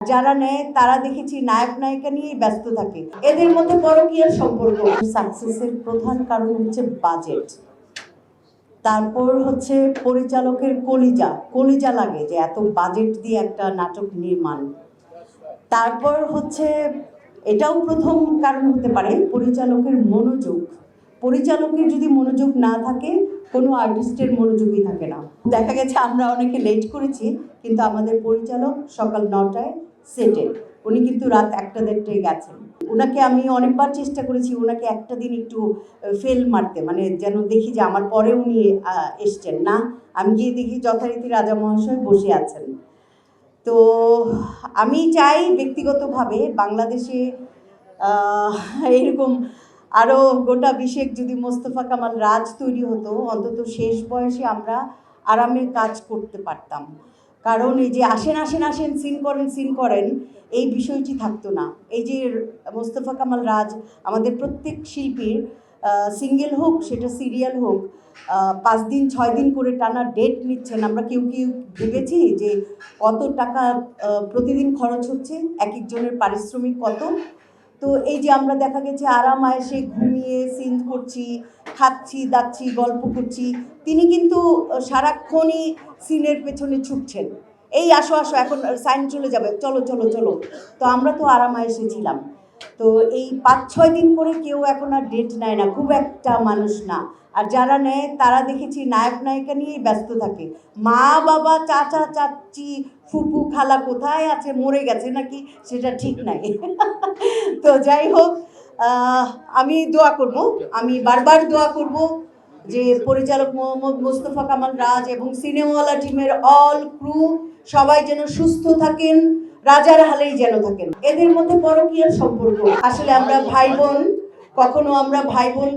যারা নেয় তারা দেখেছি নায়ক নায়িকা নিয়েই ব্যস্ত থাকে। এদের মধ্যে পরকীয়ার সম্পর্ক। সাকসেসের প্রধান কারণ হচ্ছে বাজেট, তারপর হচ্ছে পরিচালকের কলিজা লাগে যে এত বাজেট দিয়ে একটা নাটক নির্মাণ। তারপর হচ্ছে এটাও প্রথম কারণ হতে পারে পরিচালকের মনোযোগ। পরিচালকের যদি মনোযোগ না থাকে, কোনো আর্টিস্টের মনোযোগই থাকে না। দেখা গেছে আমরা অনেকে লেট করেছি, কিন্তু আমাদের পরিচালক সকাল 9টায় সেটে, উনি কিন্তু রাত 1টা-1:30টায় গেছেন। ওনাকে আমি অনেকবার চেষ্টা করেছি ওনাকে একটা দিন একটু ফেল মারতে, মানে যেন দেখি যে আমার পরে উনি এসছেন না। আমি গিয়ে দেখি যথারীতি রাজা মহাশয় বসে আছেন। তো আমি চাই ব্যক্তিগতভাবে বাংলাদেশে এরকম আরও গোটা বিশেক যদি মোস্তফা কামাল রাজ তৈরি হতো, অন্তত শেষ বয়সে আমরা আরামে কাজ করতে পারতাম। কারণ এই যে আসেন আসেন আসেন সিন করেন এই বিষয়টি থাকতো না। এই যে মোস্তফা কামাল রাজ আমাদের প্রত্যেক শিল্পীর সিঙ্গেল হোক সেটা সিরিয়াল হোক 5 দিন 6 দিন করে টানা ডেট নিচ্ছেন। আমরা কেউ ভেবেছি যে কত টাকা প্রতিদিন খরচ হচ্ছে, এক একজনের পারিশ্রমিক কত। তো এই যে আমরা দেখা গেছে আরাম আয়েসে ঘুমিয়ে সিন করছি, খাচ্ছি দাচ্ছি গল্প করছি, তিনি কিন্তু সারাক্ষণই সিনের পেছনে ছুটছেন। এই আসো আসো এখন সাইন চলে যাবে, চলো চলো চলো। তো আমরা তো আরাম আয়েসে ছিলাম। তো এই 5-6 দিন করে কেউ এখন আর ডেট নেয় না, খুব একটা মানুষ না। আর যারা নেয় তারা দেখেছি নায়ক নায়িকা নিয়েই ব্যস্ত থাকে। মা বাবা চাচা চাচি ফুপু খালা কোথায় আছে, মরে গেছে নাকি সেটা ঠিক নাই। তো যাই হোক, আমি দোয়া করব, আমি বারবার দোয়া করব যে পরিচালক মোহাম্মদ মোস্তফা কামাল রাজ এবং সিনেমাওয়ালা টিমের অল ক্রু সবাই যেন সুস্থ থাকেন, রাজার হালেই যেন থাকেন। এদের মধ্যে পরকীয়ার সম্পর্ক। আসলে আমরা ভাই বোন,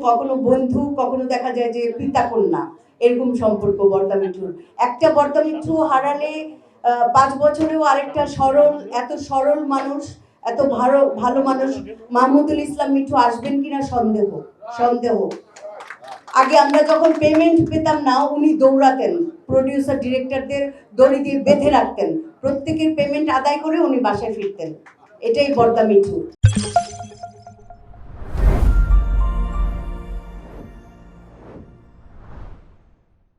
কখনো বন্ধু, কখনো দেখা যায় যে পিতা কন্যা, এরকম সম্পর্ক বর্দা মিঠুর। একটা বর্দা মিঠু হারালে 5 বছরেও আরেকটা এত সরল মানুষ, এত ভালো মানুষ মাহমুদুল ইসলাম মিঠু আসবেন কিনা সন্দেহ। আগে আমরা যখন পেমেন্ট পেতাম না, উনি দৌড়াতেন, প্রডিউসার ডিরেক্টরদের দড়ি দিয়ে বেঁধে রাখতেন, প্রত্যেকের পেমেন্ট আদায় করে উনি বাসায় ফিরতেন। এটাই বর্দা মিঠু।